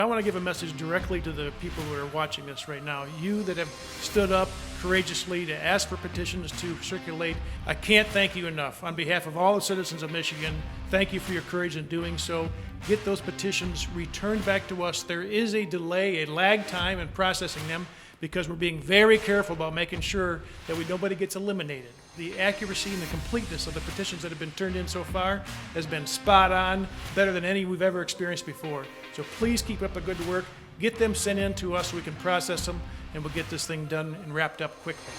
I want to give a message directly to the people who are watching this right now. You that have stood up courageously to ask for petitions to circulate, I can't thank you enough. On behalf of all the citizens of Michigan, thank you for your courage in doing so. Get those petitions returned back to us. There is a delay, a lag time in processing them because we're being very careful about making sure that nobody gets eliminated. The accuracy and the completeness of the petitions that have been turned in so far has been spot on, better than any we've ever experienced before. So please keep up the good work. Get them sent in to us so we can process them, and we'll get this thing done and wrapped up quickly.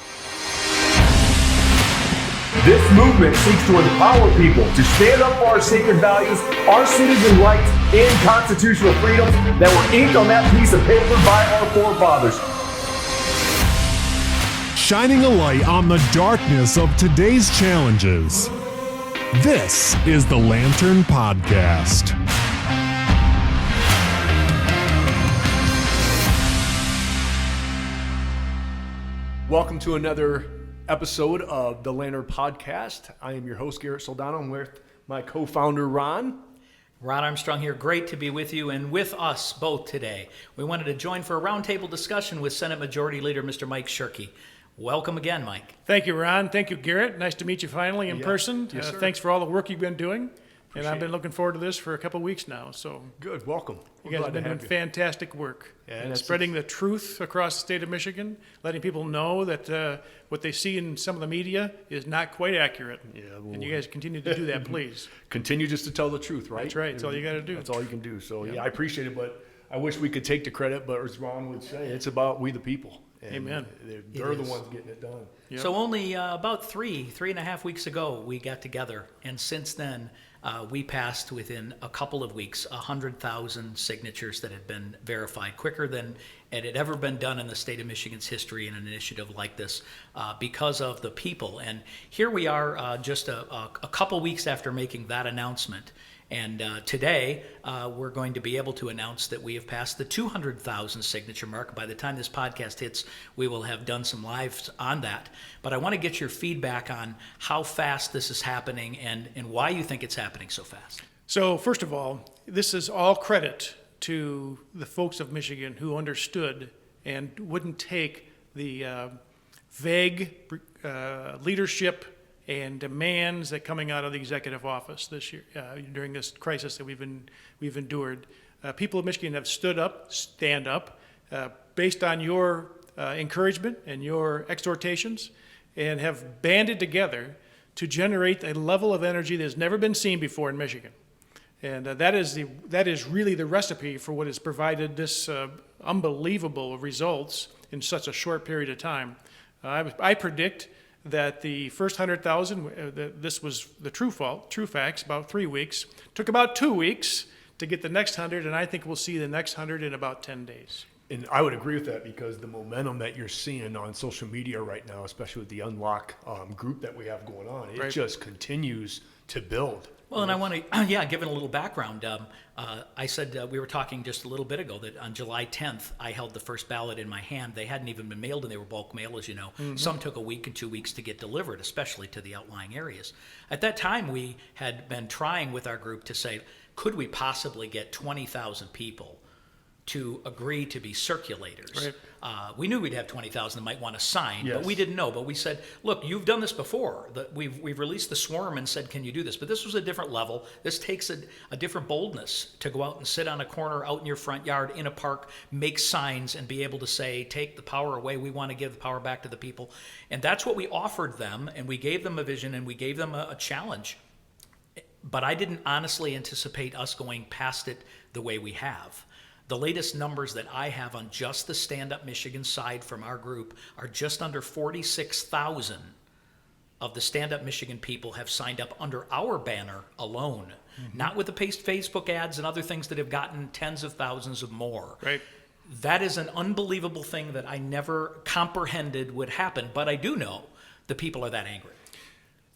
This movement seeks to empower people to stand up for our sacred values, our citizen rights, and constitutional freedoms that were inked on that piece of paper by our forefathers. Shining a light on the darkness of today's challenges. This is the Lantern Podcast. Welcome to another episode of the Lantern Podcast. I am your host, Garrett Soldano. I'm with my co-founder, Ron. Ron Armstrong here. Great to be with you and with us both today. We wanted to join for a roundtable discussion with Senate Majority Leader Mr. Mike Shirkey. Welcome again, Mike. Thank you, Ron. Thank you, Garrett. Nice to meet you finally in person. Yes, sir. Thanks for all the work you've been doing. Appreciate I've been looking forward to this for a couple of weeks now. So Good. Welcome. you guys have been doing fantastic work. Yeah, and that's spreading the truth across the state of Michigan, letting people know that what they see in some of the media is not quite accurate. Yeah, and you guys continue to do that, please. Continue just to tell the truth, right? That's right. That's all you got to do. That's all you can do. So, yeah, I appreciate it, but I wish we could take the credit, but as Ron would say, it's about we the people. And Amen. They're the ones getting it done. Yep. So only about three and a half weeks ago, we got together. And since then, we passed within a couple of weeks 100,000 signatures that had been verified, quicker than it had ever been done in the state of Michigan's history in an initiative like this because of the people. And here we are just a couple weeks after making that announcement. And today, we're going to be able to announce that we have passed the 200,000 signature mark. By the time this podcast hits, we will have done some lives on that. But I want to get your feedback on how fast this is happening and why you think it's happening so fast. So first of all, this is all credit to the folks of Michigan who understood and wouldn't take the vague leadership and demands that coming out of the executive office this year during this crisis that we've endured. People of Michigan have stand up, based on your encouragement and your exhortations, and have banded together to generate a level of energy that has never been seen before in Michigan. And that is really the recipe for what has provided this unbelievable results in such a short period of time. I predict that the first 100,000, this was the true facts, about 3 weeks. Took about 2 weeks to get the next 100, and I think we'll see the next 100 in about 10 days. And I would agree with that because the momentum that you're seeing on social media right now, especially with the Unlock group that we have going on, it just continues to build. Well, and I want to, give it a little background. I said we were talking just a little bit ago that on July 10th, I held the first ballot in my hand. They hadn't even been mailed, and they were bulk mail, as you know. Mm-hmm. Some took a week and 2 weeks to get delivered, especially to the outlying areas. At that time, we had been trying with our group to say, could we possibly get 20,000 people to agree to be circulators? Right. We knew we'd have 20,000 that might want to sign, Yes. but we didn't know. But we said, look, you've done this before. We've released the swarm and said, can you do this? But this was a different level. This takes a different boldness to go out and sit on a corner out in your front yard in a park, make signs, and be able to say, take the power away. We want to give the power back to the people. And that's what we offered them, and we gave them a vision, and we gave them a challenge. But I didn't honestly anticipate us going past it the way we have. The latest numbers that I have on just the Stand Up Michigan side from our group are just under 46,000 of the Stand Up Michigan people have signed up under our banner alone, not with the Facebook ads and other things that have gotten tens of thousands of more. Right. That is an unbelievable thing that I never comprehended would happen, but I do know the people are that angry.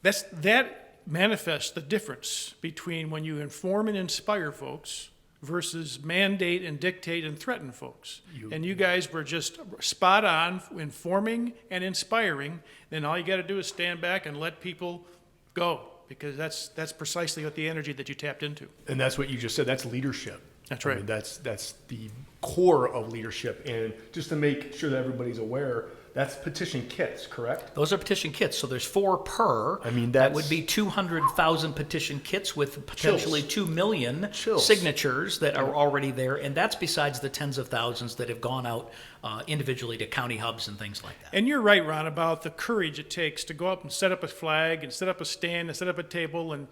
That manifests the difference between when you inform and inspire folks versus mandate and dictate and threaten folks. And you guys were just spot on, informing and inspiring. Then all you got to do is stand back and let people go, because that's precisely what the energy that you tapped into. And that's what you just said. That's leadership. That's I right. mean, that's the core of leadership. And just to make sure that everybody's aware, that's petition kits, correct? Those are petition kits, so there's 4 per. I mean, that that's- would be 200,000 petition kits with potentially 2 million Chills. signatures that are already there, and that's besides the tens of thousands that have gone out individually to county hubs and things like that. And you're right, Ron, about the courage it takes to go up and set up a flag and set up a stand and set up a table, and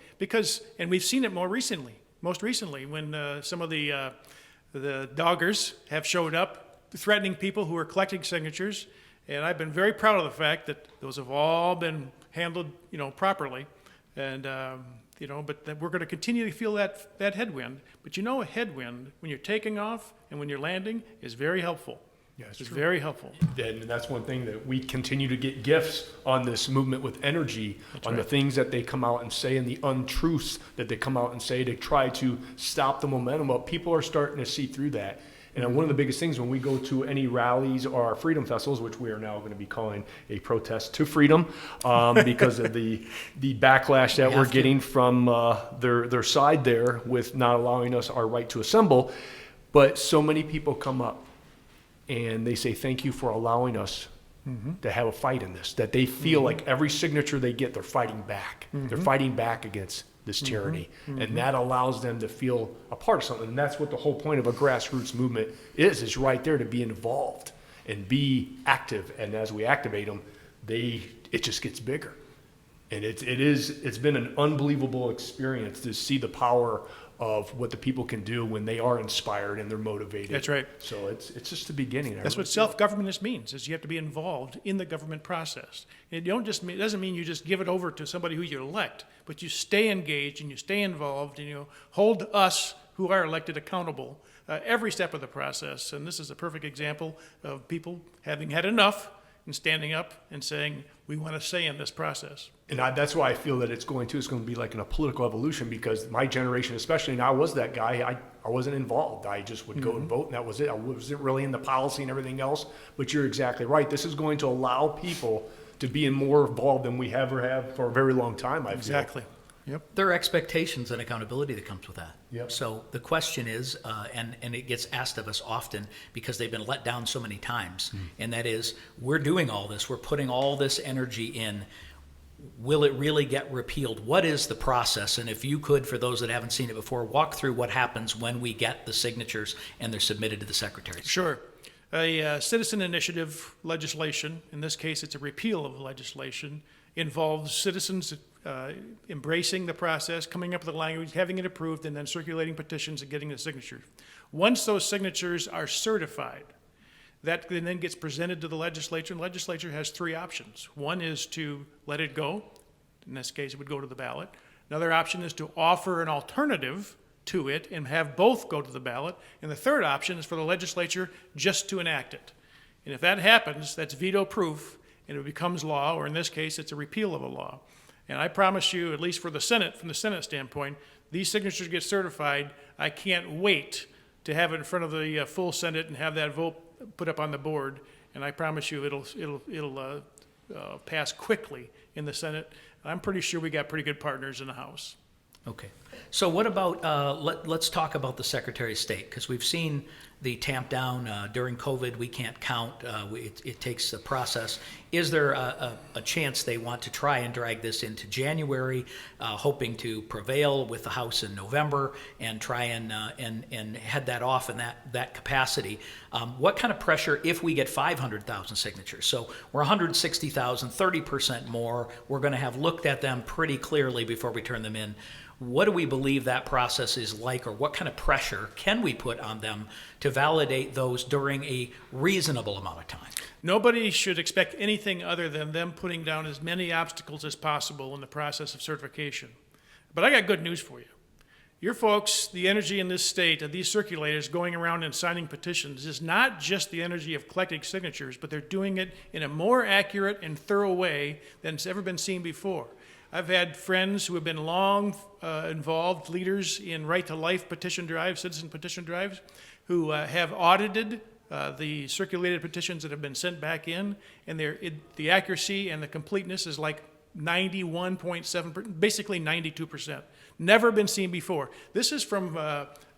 we've seen it most recently when some of the doggers have showed up threatening people who are collecting signatures. And I've been very proud of the fact that those have all been handled, properly. And, but that we're going to continue to feel that headwind. But a headwind, when you're taking off and when you're landing, is very helpful. Yeah, it's It's true. very helpful. And that's one thing that we continue to get gifts on this movement with energy, on the things that they come out and say and the untruths that they come out and say to try to stop the momentum. But people are starting to see through that. And one of the biggest things when we go to any rallies or our freedom festivals, which we are now going to be calling a protest to freedom, because of the backlash that we're getting from their side there with not allowing us our right to assemble. But so many people come up and they say, thank you for allowing us to have a fight in this, that they feel like every signature they get, they're fighting back. They're fighting back against this tyranny. And that allows them to feel a part of something. And that's what the whole point of a grassroots movement is right there, to be involved and be active. And as we activate them, it just gets bigger. And it's been an unbelievable experience to see the power of what the people can do when they are inspired and they're motivated. That's right. So it's just the beginning. That's what self-government means, is you have to be involved in the government process. And it doesn't mean you just give it over to somebody who you elect, but you stay engaged and you stay involved and you hold us who are elected accountable every step of the process. And this is a perfect example of people having had enough and standing up and saying, we want to say in this process. And that's why I feel that it's going to be like in a political evolution, because my generation, especially, and I was that guy, I wasn't involved. I just would go and vote, and that was it. I wasn't really in the policy and everything else. But you're exactly right. This is going to allow people to be more involved than we ever have for a very long time, I feel. Exactly. Yep. There are expectations and accountability that comes with that. Yep. So the question is, and it gets asked of us often because they've been let down so many times, and that is, we're doing all this, we're putting all this energy in. Will it really get repealed? What is the process? And if you could, for those that haven't seen it before, walk through what happens when we get the signatures and they're submitted to the Secretary. Sure. A citizen initiative legislation, in this case it's a repeal of legislation, involves citizens embracing the process, coming up with the language, having it approved, and then circulating petitions and getting the signatures. Once those signatures are certified, that then gets presented to the legislature, and the legislature has 3 options. One is to let it go. In this case, it would go to the ballot. Another option is to offer an alternative to it and have both go to the ballot. And the third option is for the legislature just to enact it. And if that happens, that's veto proof, and it becomes law, or in this case, it's a repeal of a law. And I promise you, at least for the Senate, from the Senate standpoint, these signatures get certified. I can't wait to have it in front of the full Senate and have that vote put up on the board. And I promise you, it'll pass quickly in the Senate. I'm pretty sure we got pretty good partners in the House. Okay. So what about, let's talk about the Secretary of State, because we've seen the tamp down during COVID. We can't count. It takes a process. Is there a chance they want to try and drag this into January, hoping to prevail with the House in November and try and head that off in that capacity? What kind of pressure if we get 500,000 signatures? So we're 160,000, 30% more. We're going to have looked at them pretty clearly before we turn them in. What do we believe that process is like, or what kind of pressure can we put on them to validate those during a reasonable amount of time? Nobody should expect anything other than them putting down as many obstacles as possible in the process of certification. But I got good news for you. Your folks, the energy in this state of these circulators going around and signing petitions is not just the energy of collecting signatures, but they're doing it in a more accurate and thorough way than it's ever been seen before. I've had friends who have been long involved leaders in right-to-life petition drives, citizen petition drives, who have audited the circulated petitions that have been sent back in, and the accuracy and the completeness is like 91.7%, basically 92%. Never been seen before. This is from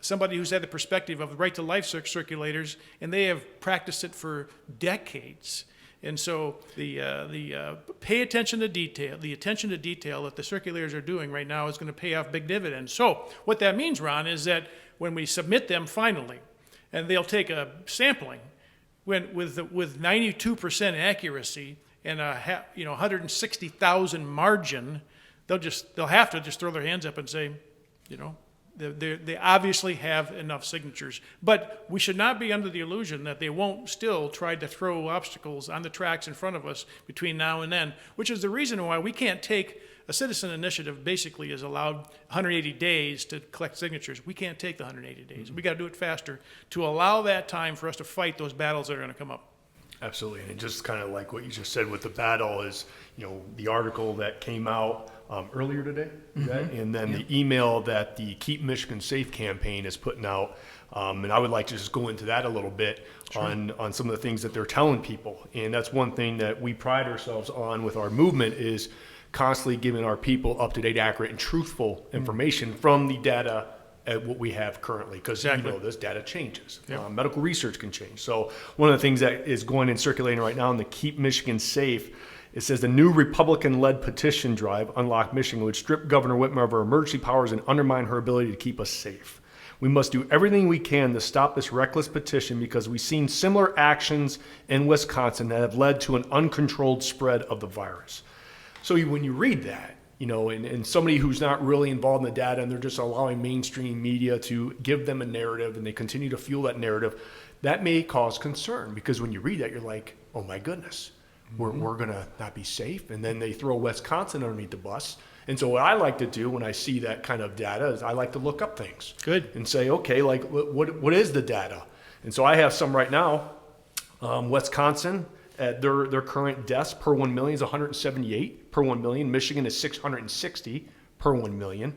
somebody who's had the perspective of right to life circulators, and they have practiced it for decades. And so the pay attention to detail, the attention to detail that the circulators are doing right now is going to pay off big dividends. So what that means, Ron, is that when we submit them finally, and they'll take a sampling with 92% accuracy and a 160,000 margin, they'll have to just throw their hands up and say, they obviously have enough signatures. But we should not be under the illusion that they won't still try to throw obstacles on the tracks in front of us between now and then, which is the reason why we can't take a citizen initiative basically is allowed 180 days to collect signatures. We can't take the 180 days. We got to do it faster to allow that time for us to fight those battles that are going to come up. Absolutely, and just kind of like what you just said with the battle is, the article that came out earlier today, and then the email that the Keep Michigan Safe campaign is putting out, and I would like to just go into that a little bit on some of the things that they're telling people, and that's one thing that we pride ourselves on with our movement is constantly giving our people up-to-date, accurate, and truthful information from the data at what we have currently, because this data changes. Yep. Medical research can change. So one of the things that is going and circulating right now in the Keep Michigan Safe, it says the new Republican-led petition drive, Unlock Michigan, would strip Governor Whitmer of her emergency powers and undermine her ability to keep us safe. We must do everything we can to stop this reckless petition because we've seen similar actions in Wisconsin that have led to an uncontrolled spread of the virus. So when you read that, and somebody who's not really involved in the data and they're just allowing mainstream media to give them a narrative and they continue to fuel that narrative, that may cause concern because when you read that, you're like, oh my goodness, we're going to not be safe. And then they throw Wisconsin underneath the bus. And so what I like to do when I see that kind of data is I like to look up things. Good. And say, okay, like what is the data? And so I have some right now. Wisconsin, their current deaths per 1 million is 178 per 1 million. Michigan is 660 per 1 million.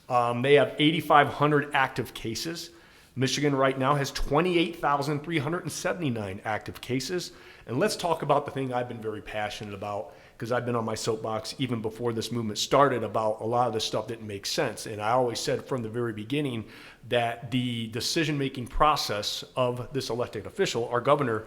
They have 8,500 active cases. Michigan right now has 28,379 active cases. And let's talk about the thing I've been very passionate about because I've been on my soapbox even before this movement started about a lot of this stuff didn't make sense. And I always said from the very beginning that the decision-making process of this elected official, our governor,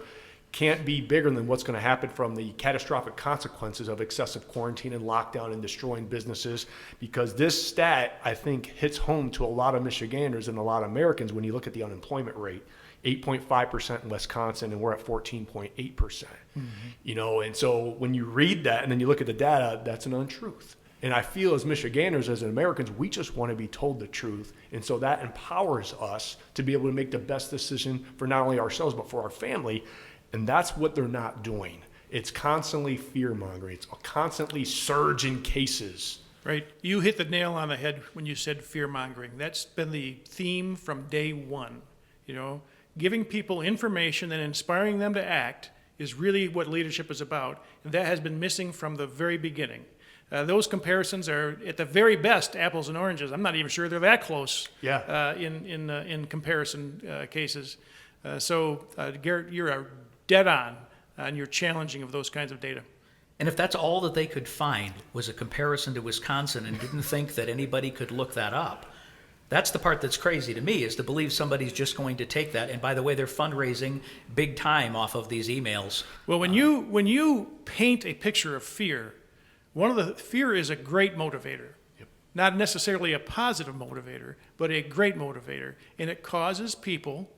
can't be bigger than what's going to happen from the catastrophic consequences of excessive quarantine and lockdown and destroying businesses. Because this stat, I think, hits home to a lot of Michiganders and a lot of Americans when you look at the unemployment rate. 8.5% in Wisconsin, and we're at 14.8%. And so when you read that and then you look at the data, that's an untruth. And I feel as Michiganders, as Americans, we just want to be told the truth. And so that empowers us to be able to make the best decision for not only ourselves, but for our family. And that's what they're not doing. It's constantly fear-mongering. It's a constantly surge in cases. Right. You hit the nail on the head when you said fear-mongering. That's been the theme from day one. Giving people information and inspiring them to act is really what leadership is about. And that has been missing from the very beginning. Those comparisons are, at the very best, apples and oranges. I'm not even sure they're that close in comparison cases. So, Garrett, you're dead on your challenging of those kinds of data. And if that's all that they could find was a comparison to Wisconsin and didn't think that anybody could look that up, that's the part that's crazy to me, is to believe somebody's just going to take that. And by the way, they're fundraising big time off of these emails. Well, when you paint a picture of fear, fear is a great motivator. Yep. Not necessarily a positive motivator, but a great motivator. And it causes people,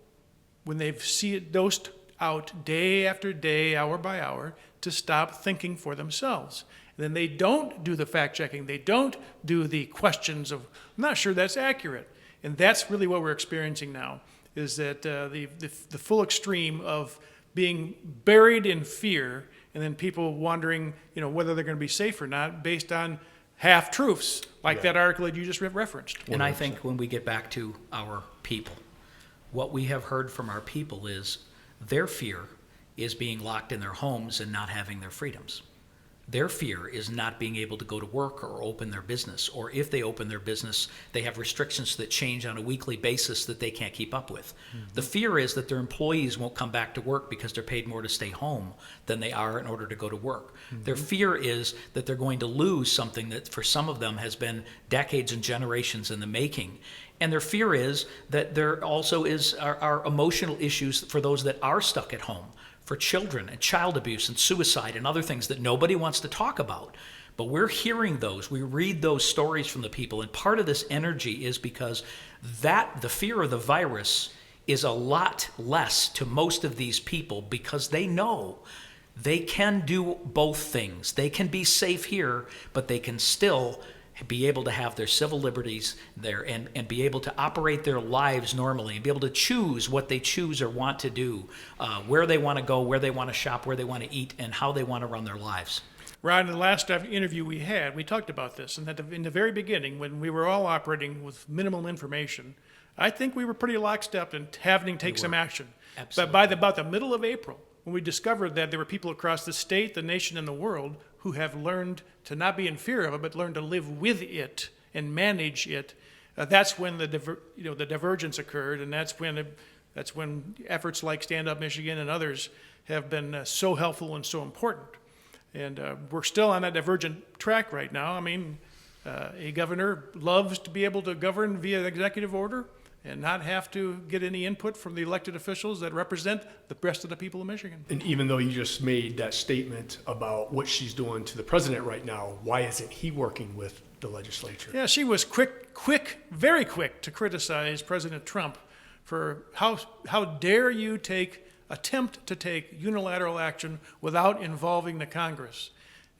when they see it dosed out day after day, hour by hour, to stop thinking for themselves. And then they don't do the fact-checking. They don't do the questions of, I'm not sure that's accurate. And that's really what we're experiencing now, is that the full extreme of being buried in fear and then people wondering, whether they're going to be safe or not based on half-truths, like that article that you just referenced. And I think when we get back to our people, what we have heard from our people is their fear is being locked in their homes and not having their freedoms. Their fear is not being able to go to work or open their business, or if they open their business, they have restrictions that change on a weekly basis that they can't keep up with. The fear is that their employees won't come back to work because they're paid more to stay home than they are in order to go to work. Their fear is that they're going to lose something that for some of them has been decades and generations in the making. And their fear is that there also are emotional issues for those that are stuck at home, for children and child abuse and suicide and other things that nobody wants to talk about. But we're hearing those, we read those stories from the people, and part of this energy is because the fear of the virus is a lot less to most of these people because they know they can do both things. They can be safe here, but they can still be able to have their civil liberties there and be able to operate their lives normally and be able to choose what they choose or want to do, where they want to go, where they want to shop, where they want to eat, and how they want to run their lives. Ron, in the last interview we had, we talked about this, and that in the very beginning, when we were all operating with minimal information, I think we were pretty lockstep in having to take some action. Absolutely. But by about the middle of April, when we discovered that there were people across the state, the nation, and the world who have learned to not be in fear of it, but learn to live with it and manage it, that's when the divergence occurred, and that's when efforts like Stand Up Michigan and others have been so helpful and so important. And we're still on that divergent track right now. I mean, a governor loves to be able to govern via executive order and not have to get any input from the elected officials that represent the rest of the people of Michigan. And even though you just made that statement about what she's doing to the president right now, why isn't he working with the legislature? Yeah, she was very quick to criticize President Trump for how dare you attempt to take unilateral action without involving the Congress.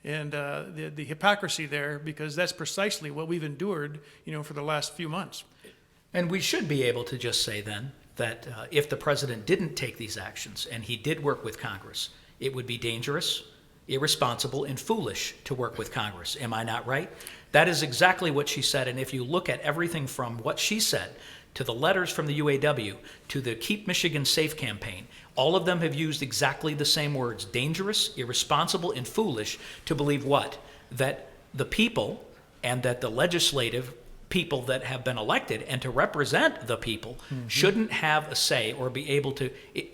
And the hypocrisy there, because that's precisely what we've endured, for the last few months. And we should be able to just say then that if the president didn't take these actions and he did work with Congress, it would be dangerous, irresponsible, and foolish to work with Congress. Am I not right? That is exactly what she said. And if you look at everything from what she said to the letters from the UAW to the Keep Michigan Safe campaign, all of them have used exactly the same words: dangerous, irresponsible, and foolish to believe what? That the people and that the legislative people that have been elected and to represent the people shouldn't have a say or be able to.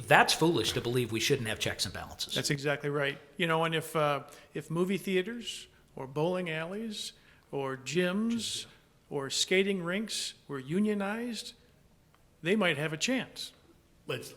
That's foolish to believe we shouldn't have checks and balances. That's exactly right. And if movie theaters or bowling alleys or gyms or skating rinks were unionized, they might have a chance.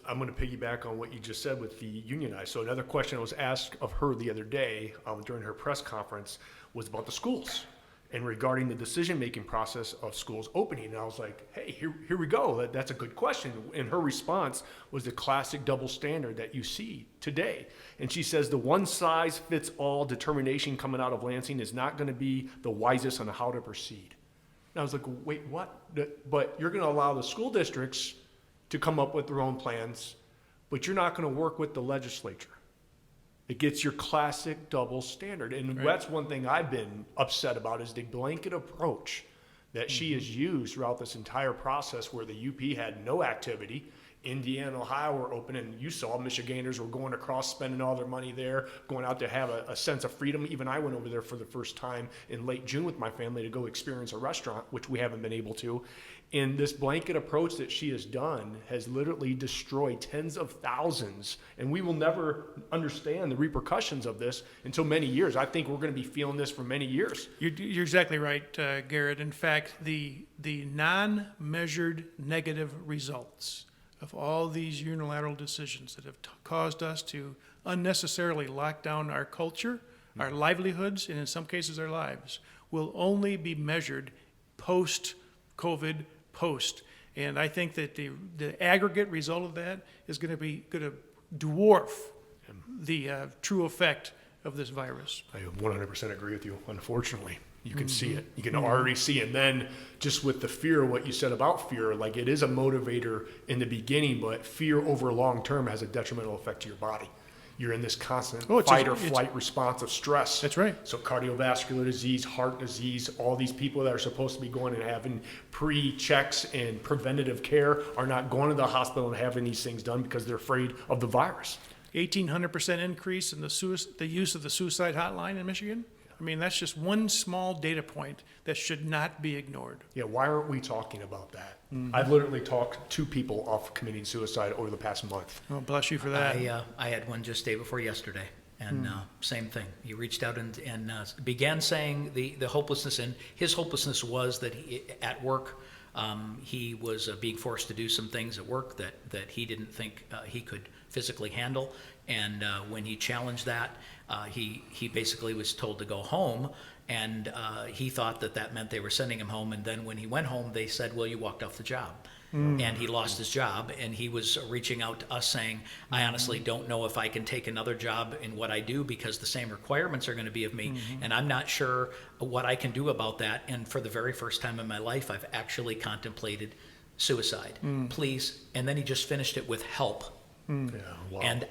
I'm going to piggyback on what you just said with the unionized. So another question I was asked of her the other day during her press conference was about the schools and regarding the decision-making process of schools opening. And I was like, hey, here we go. That's a good question. And her response was the classic double standard that you see today. And she says the one-size-fits-all determination coming out of Lansing is not going to be the wisest on how to proceed. And I was like, wait, what? But you're going to allow the school districts to come up with their own plans, but you're not going to work with the legislature. It gets your classic double standard. And that's one thing I've been upset about is the blanket approach that she has used throughout this entire process where the UP had no activity. Indiana and Ohio were open, and you saw Michiganders were going across, spending all their money there, going out to have a sense of freedom. Even I went over there for the first time in late June with my family to go experience a restaurant, which we haven't been able to. And this blanket approach that she has done has literally destroyed tens of thousands, and we will never understand the repercussions of this until many years. I think we're going to be feeling this for many years. You're exactly right, Garrett. In fact, the non-measured negative results of all these unilateral decisions that have caused us to unnecessarily lock down our culture, our livelihoods, and in some cases our lives, will only be measured post-COVID, and I think that the aggregate result of that is going to dwarf the true effect of this virus. I 100% agree with you. Unfortunately, you can see it. You can already see it. And then just with the fear, what you said about fear, like it is a motivator in the beginning, but fear over long term has a detrimental effect to your body. You're in this constant fight or flight response of stress. That's right. So cardiovascular disease, heart disease, all these people that are supposed to be going and having pre-checks and preventative care are not going to the hospital and having these things done because they're afraid of the virus. 1,800% increase in the use of the suicide hotline in Michigan. I mean, that's just one small data point that should not be ignored. Yeah, why aren't we talking about that? I've literally talked 2 people off committing suicide over the past month. Oh, bless you for that. I had one just day before yesterday, and same thing. He reached out and began saying the hopelessness, and his hopelessness was that at work he was being forced to do some things at work that he didn't think he could physically handle, and when he challenged that, he basically was told to go home, and he thought that meant they were sending him home, and then when he went home, they said, well, you walked off the job. And he lost his job, and he was reaching out to us saying, I honestly don't know if I can take another job in what I do because the same requirements are going to be of me, and I'm not sure what I can do about that. And for the very first time in my life, I've actually contemplated suicide. Please. And then he just finished it with help. Yeah, wow. And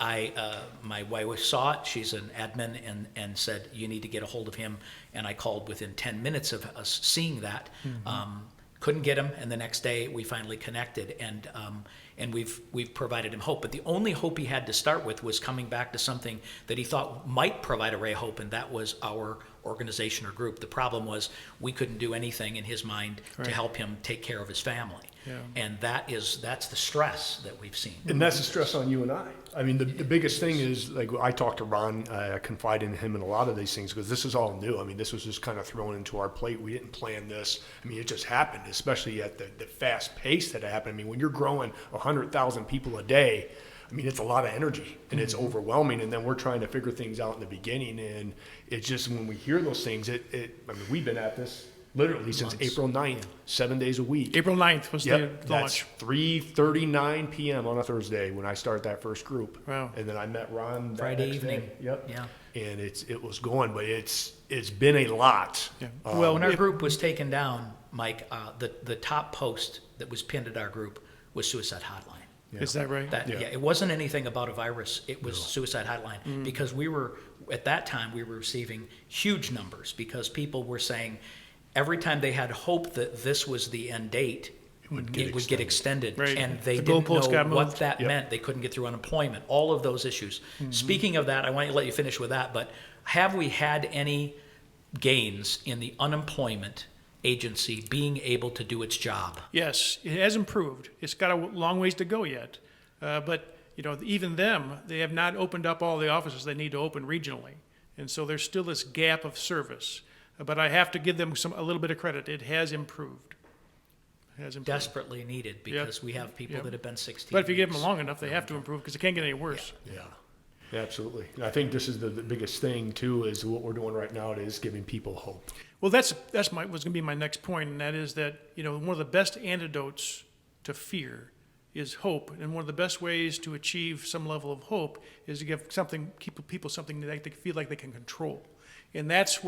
my wife saw it. She's an admin, and said, you need to get a hold of him. And I called within 10 minutes of us seeing that. Couldn't get him, and the next day we finally connected, and we've provided him hope. But the only hope he had to start with was coming back to something that he thought might provide a ray of hope, and that was our organization or group. The problem was we couldn't do anything in his mind to help him take care of his family. Yeah. And that's the stress that we've seen. And that's the stress on you and I. I mean, the biggest thing is, like, I talked to Ron, I confide in him in a lot of these things because this is all new. I mean, this was just kind of thrown into our plate. We didn't plan this. I mean, it just happened, especially at the fast pace that it happened. I mean, when you're growing 100,000 people a day, I mean, it's a lot of energy and it's overwhelming. And then we're trying to figure things out in the beginning. And it's just when we hear those things, I mean, we've been at this literally since April 9th, 7 days a week. April 9th was the launch. That's 3:39 p.m. on a Thursday when I start that first group. Wow. And then I met Ron that Friday next evening. day. Yep. Yeah. And it was going, but it's been a lot. Yeah. Well, when our group was taken down, Mike, the top post that was pinned at our group was suicide hotline. Is that right? It wasn't anything about a virus. It was suicide hotline because at that time we were receiving huge numbers because people were saying every time they had hope that this was the end date, it would get extended. Right. And they The didn't goalpost got know what moved. that meant. They couldn't get through unemployment, all of those issues. Speaking of that, I want to let you finish with that, but have we had any gains in the unemployment agency being able to do its job? Yes, it has improved. It's got a long ways to go yet. But, even them, they have not opened up all the offices they need to open regionally. And so there's still this gap of service. But I have to give them a little bit of credit. It has improved. Desperately needed because we have people that have been 16 But if you give weeks. them long enough, they have to improve because it can't get any worse. Yeah, absolutely. And I think this is the biggest thing too, is what we're doing right now is giving people hope. Well, that's was going to be my next point, and that is that one of the best antidotes to fear is hope, and one of the best ways to achieve some level of hope is to give people something that they feel like they can control, and that's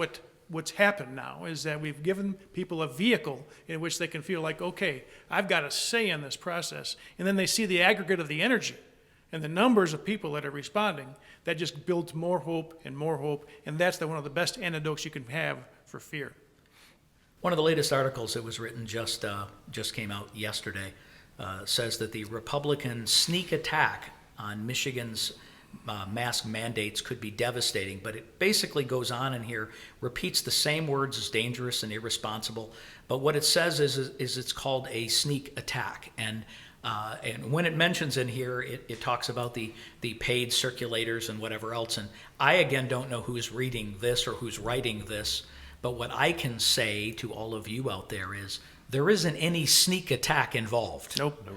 what's happened now is that we've given people a vehicle in which they can feel like, okay, I've got a say in this process, and then they see the aggregate of the energy and the numbers of people that are responding. That just builds more hope, and that's one of the best antidotes you can have for fear. One of the latest articles that was written just came out yesterday says that the Republican sneak attack on Michigan's mask mandates could be devastating, but it basically goes on in here, repeats the same words as dangerous and irresponsible, but what it says is it's called a sneak attack. And when it mentions in here, it talks about the paid circulators and whatever else. And I, again, don't know who's reading this or who's writing this, but what I can say to all of you out there is there isn't any sneak attack involved. Nope.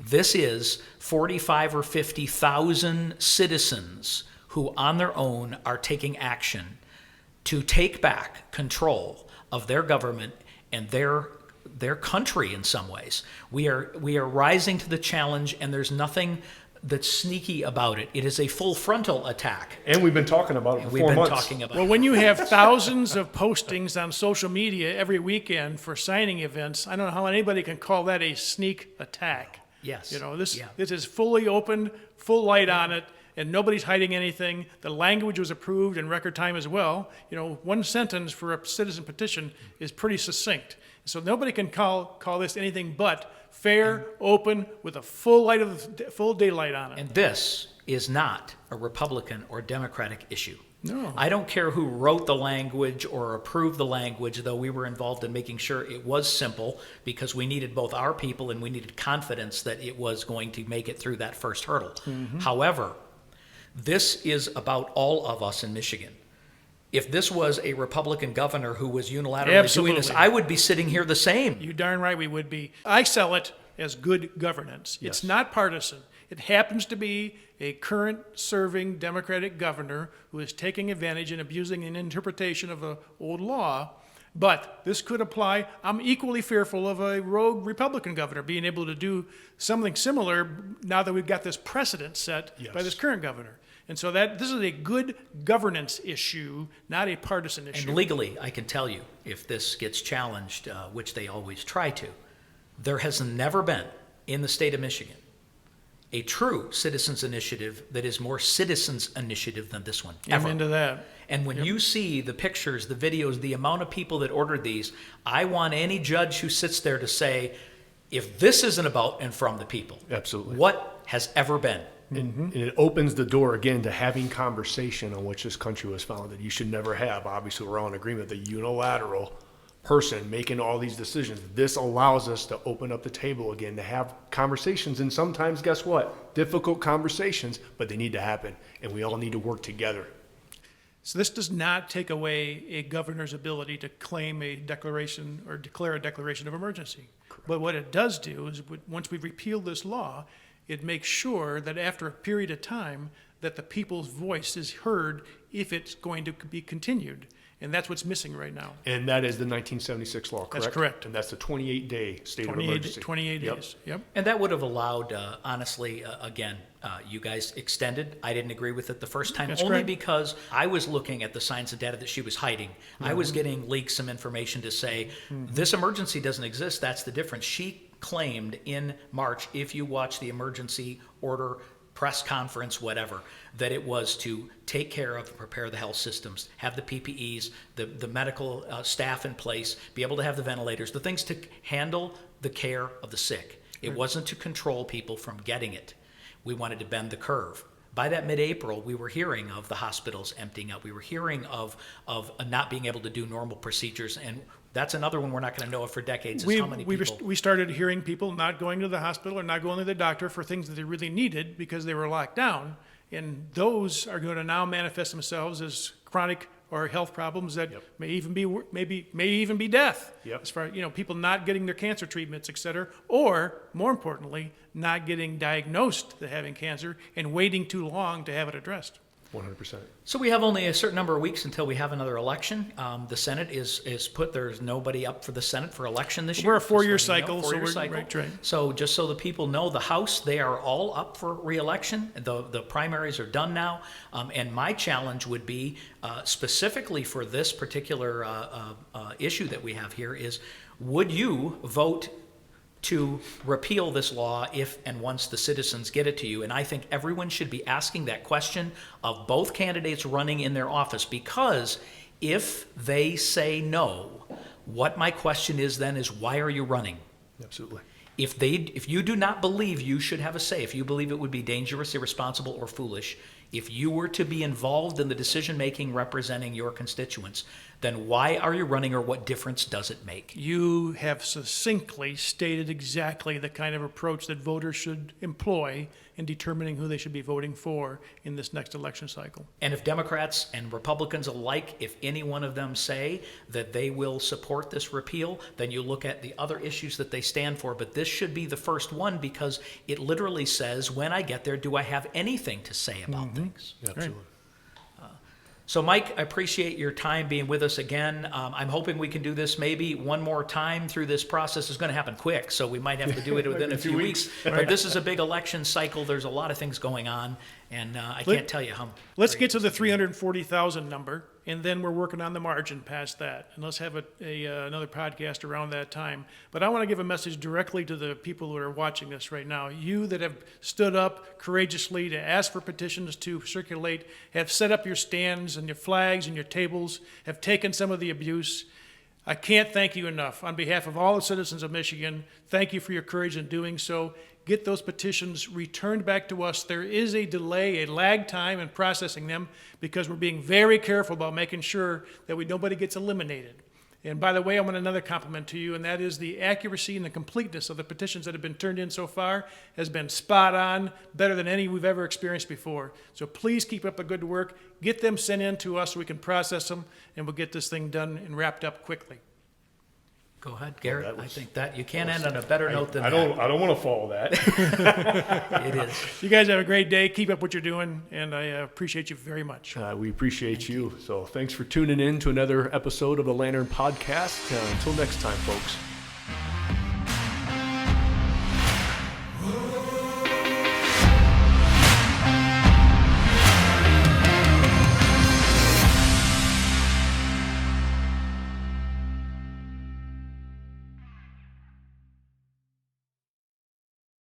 This is 45 or 50,000 citizens who on their own are taking action to take back control of their government and their country in some ways. We are rising to the challenge, and there's nothing that's sneaky about it. It is a full frontal attack. And we've been talking about it for 4 months. Well, when you have thousands of postings on social media every weekend for signing events, I don't know how anybody can call that a sneak attack. Yes. This is fully open, full light on it, and nobody's hiding anything. The language was approved in record time as well. One sentence for a citizen petition is pretty succinct. So nobody can call this anything but fair, open, with a full daylight on it. And this is not a Republican or Democratic issue. No. I don't care who wrote the language or approved the language, though we were involved in making sure it was simple because we needed both our people and we needed confidence that it was going to make it through that first hurdle. However, this is about all of us in Michigan. If this was a Republican governor who was unilaterally doing this, Absolutely. I would be sitting here the same. You darn right we would be. I sell it as good governance. It's not partisan. It happens to be a current serving Democratic governor who is taking advantage and abusing an interpretation of an old law. But this could apply. I'm equally fearful of a rogue Republican governor being able to do something similar now that we've got this precedent set by this current governor. And so this is a good governance issue, not a partisan issue. And legally, I can tell you, if this gets challenged, which they always try to, there has never been in the state of Michigan a true citizens initiative that is more citizens initiative than this one, ever. I'm into that. And when you see the pictures, the videos, the amount of people that ordered these, I want any judge who sits there to say, if this isn't about and from the people, Absolutely. what has ever been? And it opens the door again to having conversation on which this country was founded. You should never have, obviously we're all in agreement, the unilateral person making all these decisions. This allows us to open up the table again, to have conversations. And sometimes, guess what? Difficult conversations, but they need to happen. And we all need to work together. So this does not take away a governor's ability to claim a declaration or declare a declaration of emergency. But what it does do is once we repeal this law, it makes sure that after a period of time that the people's voice is heard if it's going to be continued. And that's what's missing right now. And that is the 1976 law, correct? That's correct. And that's the 28-day state of emergency. 28 Yep. days, yep. And that would have allowed, honestly, again, you guys extended. I didn't agree with it the first time, That's only correct. because I was looking at the signs and data that she was hiding. I was getting leaks, some information to say, this emergency doesn't exist. That's the difference. She claimed in March, if you watch the emergency order press conference, whatever, that it was to take care of and prepare the health systems, have the PPEs, the medical staff in place, be able to have the ventilators, the things to handle the care of the sick. It wasn't to control people from getting it. We wanted to bend the curve. By that mid-April, we were hearing of the hospitals emptying out. We were hearing of not being able to do normal procedures. And that's another one we're not going to know of for decades, is how many people. We started hearing people not going to the hospital or not going to the doctor for things that they really needed because they were locked down. And those are going to now manifest themselves as chronic or health problems that may even be death. Yep. As far people not getting their cancer treatments, et cetera, or more importantly, not getting diagnosed to having cancer and waiting too long to have it addressed. 100%. So we have only a certain number of weeks until we have another election. The Senate is put. There's nobody up for the Senate for election this year. We're a four-year Just letting you cycle, know, so four-year we're cycle. right. So just so the people know, the House, they are all up for re-election. The primaries are done now. And my challenge would be, specifically for this particular issue that we have here, is would you vote to repeal this law if and once the citizens get it to you? And I think everyone should be asking that question of both candidates running in their office, because if they say no, what my question is then is, why are you running? Absolutely. If you do not believe you should have a say, if you believe it would be dangerous, irresponsible, or foolish, if you were to be involved in the decision-making representing your constituents, then why are you running, or what difference does it make? You have succinctly stated exactly the kind of approach that voters should employ in determining who they should be voting for in this next election cycle. And if Democrats and Republicans alike, if any one of them say that they will support this repeal, then you look at the other issues that they stand for. But this should be the first one, because it literally says, when I get there, do I have anything to say about things? Absolutely. So, Mike, I appreciate your time being with us again. I'm hoping we can do this maybe one more time through this process. It's going to happen quick, so we might have to do it within a few weeks. But this is a big election cycle. There's a lot of things going on, and I can't tell you how. Let's get to the 340,000 number, and then we're working on the margin past that. And let's have another podcast around that time. But I want to give a message directly to the people who are watching this right now. You that have stood up courageously to ask for petitions to circulate, have set up your stands and your flags and your tables, have taken some of the abuse. I can't thank you enough. On behalf of all the citizens of Michigan, thank you for your courage in doing so. get those petitions returned back to us. There is a delay, a lag time in processing them because we're being very careful about making sure that nobody gets eliminated. And by the way, I want another compliment to you, and that is the accuracy and the completeness of the petitions that have been turned in so far has been spot on, better than any we've ever experienced before. So please keep up the good work. Get them sent in to us so we can process them, and we'll get this thing done and wrapped up quickly. Go ahead, Garrett. I think that you can't end on a better note than I don't want to follow that. that. It is. You guys have a great day. Keep up what you're doing, and I appreciate you very much. We appreciate you. So thanks for tuning in to another episode of the Lantern Podcast. Until next time, folks.